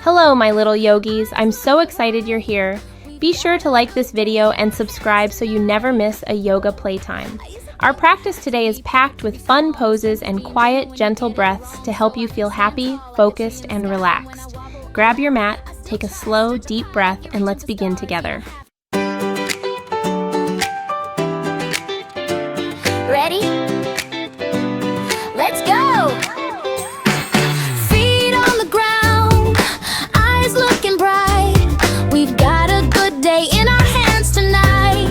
Hello, my little yogis. I'm so excited you're here. Be sure to like this video and subscribe so you never miss a yoga playtime. Our practice today is packed with fun poses and quiet, gentle breaths to help you feel happy, focused, and relaxed. Grab your mat, take a slow, deep breath, and let's begin together. Ready? Let's go! Feet on the ground, eyes looking bright. We've got a good day in our hands tonight.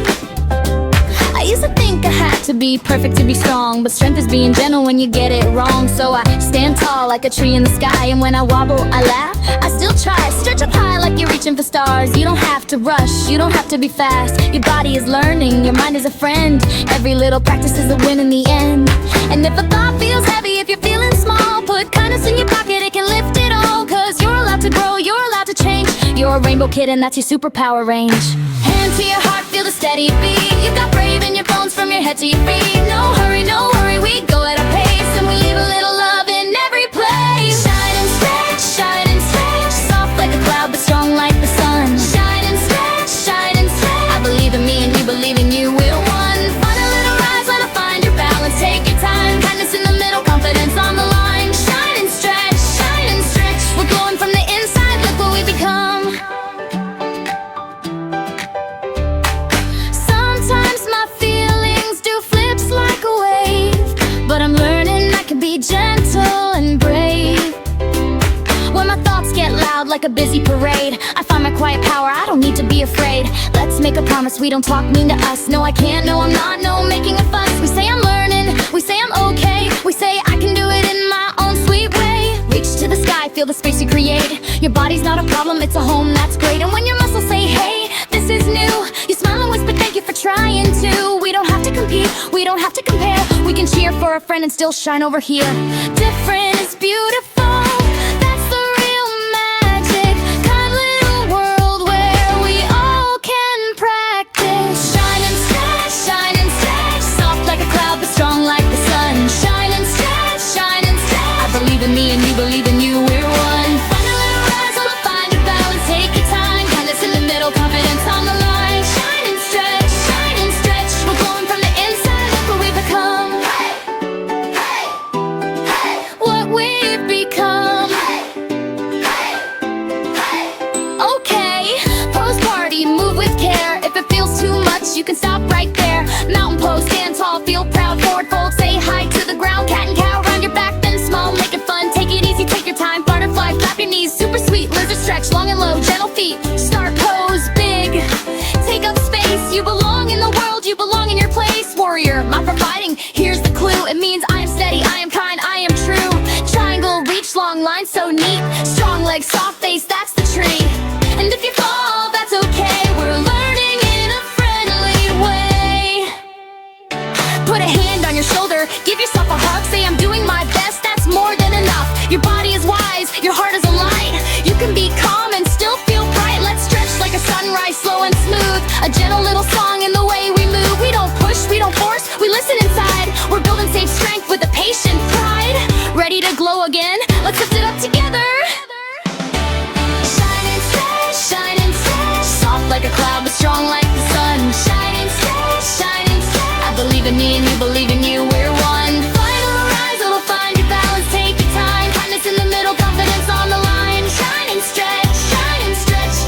I used to think I had to be perfect to be strong, but strength is being gentle when you get it wrong. So I stand tall like a tree in the sky, and when I wobble, I laugh. I still try, stretch up high like you're reaching for stars. You don't have to rush, you don't have to be fast. Your body is learning, your mind is a friend. Every little practice is a win in the end. And if a thought feels heavy, if you're feeling small, put kindness in your pocket, it can lift it all. Cause you're allowed to grow, you're allowed to change. You're a rainbow kid and that's your superpower range. Hand to your heart, feel the steady beat. You've got brave in your bones from your head to your feet. No hurry, we go at our pace, and we leave a little love in every place. Shine and stretch, soft like a cloud but strong like the sun. Shine and stretch, I believe in me and you believe in you, we're one. Find a little rise, let it find your balance. Take your time, kindness in the middle, confidence on the line. Shine and stretch, we're glowing from the inside, look what we become. Sometimes my feelings do flips like a wave, but I'm learning I can be gentle and brave. When my thoughts get loud like a busy parade, I find my quiet power, I don't need to be afraid. Let's make a promise, we don't talk mean to us. No, I can't, no, I'm not, no making a fuss. We say I'm learning, we say I'm okay. We say I can do it in my own sweet way. Reach to the sky, feel the space you create. Your body's not a problem, it's a home, that's great. And when your muscles say, hey, this is new, you smile and whisper thank you for trying to. We don't have to compete, we don't have to compare. We can cheer for a friend and still shine over here. Different is beautiful, that's the real magic. Kind little world where we all can practice. Shine and stretch, soft like a cloud but strong like the sun. Shine and stretch, I believe in me and you believe in you, we're one. Find a little rise, we'll find your balance. Take your time, kindness in the middle, confidence on the line. Shine and stretch, we're glowing from the inside, look what we've become. What we've become. Okay, pose party, move with care. If it feels too much, you can stop right there. Mountain pose, stand tall, feel proud, forward fold, say hi to the ground. Cat and cow, round your back, then small, make it fun. Take it easy, take your time, butterfly, flap your knees. Super sweet, lizard stretch, long and low, gentle feet. Start pose, big, take up space. You belong in the world, you belong in your place. Warrior, not for fighting, here's the clue. It means I am steady, I am kind, I am true. Triangle, reach, long line, so neat. Strong legs, soft face, that's the tree. And if you fall, that's okay, we're learning in a friendly way. Put a hand on your shoulder, give yourself a hug. Say I'm doing my best, that's more than enough. Your body is wise, your heart is a light. You can be calm and still feel bright. Let's stretch like a sunrise, slow and smooth. A gentle little song in the way we move. We don't push, we don't force, we listen inside. We're building safe strength with a patient pride. Ready to glow again? Let's lift it up together. Shine and stretch, soft like a cloud but strong like the sun. Shine and stretch, I believe in me and you believe in you, we're one. Final rise, it'll find your balance, take your time. Kindness in the middle, confidence on the line. Shine and stretch,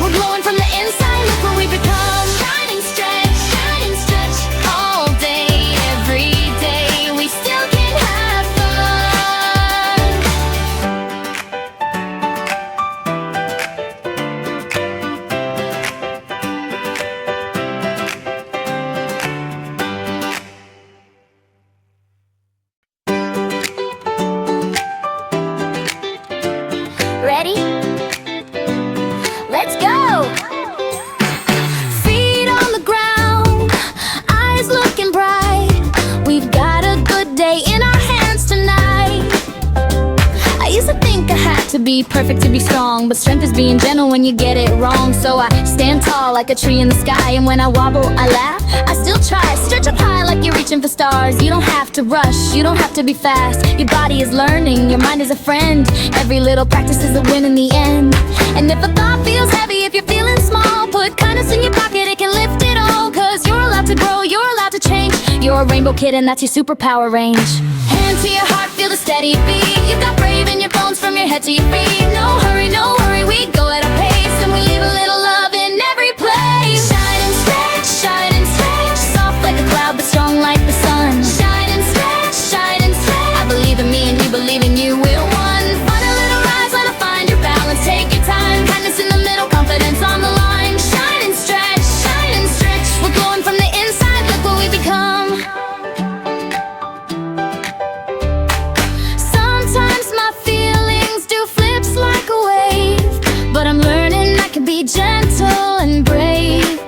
we're glowing from the inside, look what we become. Shine and stretch, all day, every day, we still can have fun. Ready? Let's go! Feet on the ground, eyes looking bright. We've got a good day in our hands tonight. I used to think I had to be be perfect to be strong, but strength is being gentle when you get it wrong. So I stand tall like a tree in the sky, and when I wobble, I laugh, I still try. Stretch up high like you're reaching for stars. You don't have to rush, you don't have to be fast. Your body is learning, your mind is a friend. Every little practice is a win in the end. And if a thought feels heavy, if you're feeling small, put kindness in your pocket, it can lift it all. Cause you're allowed to grow, you're allowed to change. You're a rainbow kid and that's your superpower range. Hand to your heart, feel the steady beat. You've got brave in your bones from your head to your feet. No hurry, we go at a pace, and we leave a little love in every place. Shine and stretch, soft like a cloud but strong like the sun. Shine and stretch, I believe in me and you believe in you, we're one. Find a little rise, let it find your balance. Take your time, kindness in the middle, confidence on the line. Shine and stretch, we're glowing from the inside, look what we become. Sometimes my feelings do flips like a wave, but I'm learning I can be gentle and brave.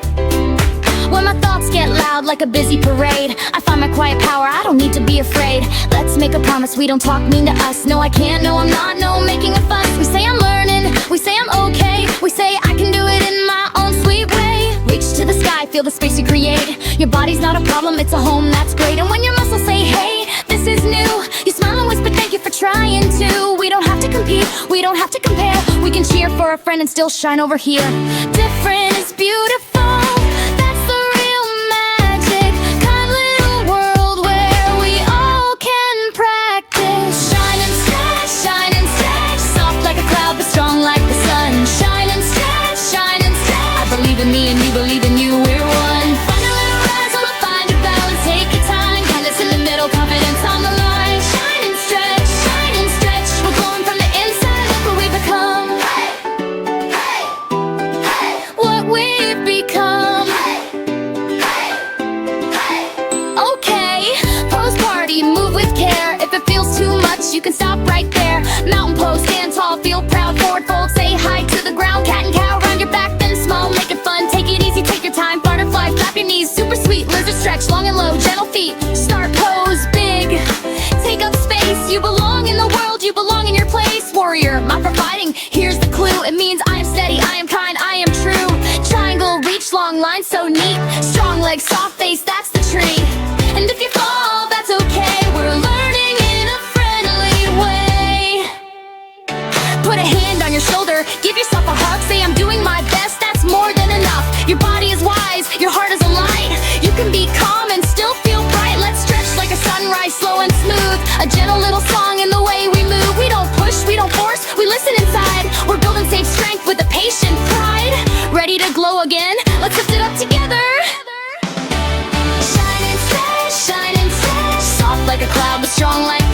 When my thoughts get loud like a busy parade, I find my quiet power, I don't need to be afraid. Let's make a promise, we don't talk mean to us. No, I can't, no, I'm not, no making a fuss. We say I'm learning, we say I'm okay, we say I can do it in my own sweet way. Reach to the sky, feel the space you create. Your body's not a problem, it's a home, that's great. And when your muscles say, hey, this is new, you smile and whisper thank you for trying to. We don't have to compete, we don't have to compare. We can cheer for a friend and still shine over here. Different is beautiful, that's the real magic. Kind little world where we all can practice. Shine and stretch, soft like a cloud but strong like the sun. Shine and stretch, I believe in me and you believe in you, we're one. Find a little rise, we'll find your balance. Take your time, kindness in the middle, confidence on the line. Shine and stretch, we're glowing from the inside, look what we become. What we've become. Okay, pose party, move with care. If it feels too much, you can stop right there. Mountain pose, stand tall, feel proud, forward fold, say hi to the ground. Cat and cow, round your back, then small, make it fun. Take it easy, take your time, butterfly, flap your knees. Super sweet, lizard stretch, long and low, gentle feet. Start pose, big, take up space. You belong in the world, you belong in your place. Warrior, not providing, here's the clue. It means I am steady, I am kind, I am true. Triangle, reach long, line so neat. Strong legs, soft face, that's the tree. And if you fall, that's okay, we're learning in a friendly way. Put a hand on your shoulder, give yourself a hug, say I'm doing my best, that's more than enough. Your body is wise, your heart is a light. You can be calm and still feel bright. Let's stretch like a sunrise, slow and smooth. A gentle little song in the way we move. We don't push, we don't force, we listen inside. We're building safe strength with a patient pride. Ready to glow again? Let's lift it up together. Shine and stretch, soft like a cloud but strong like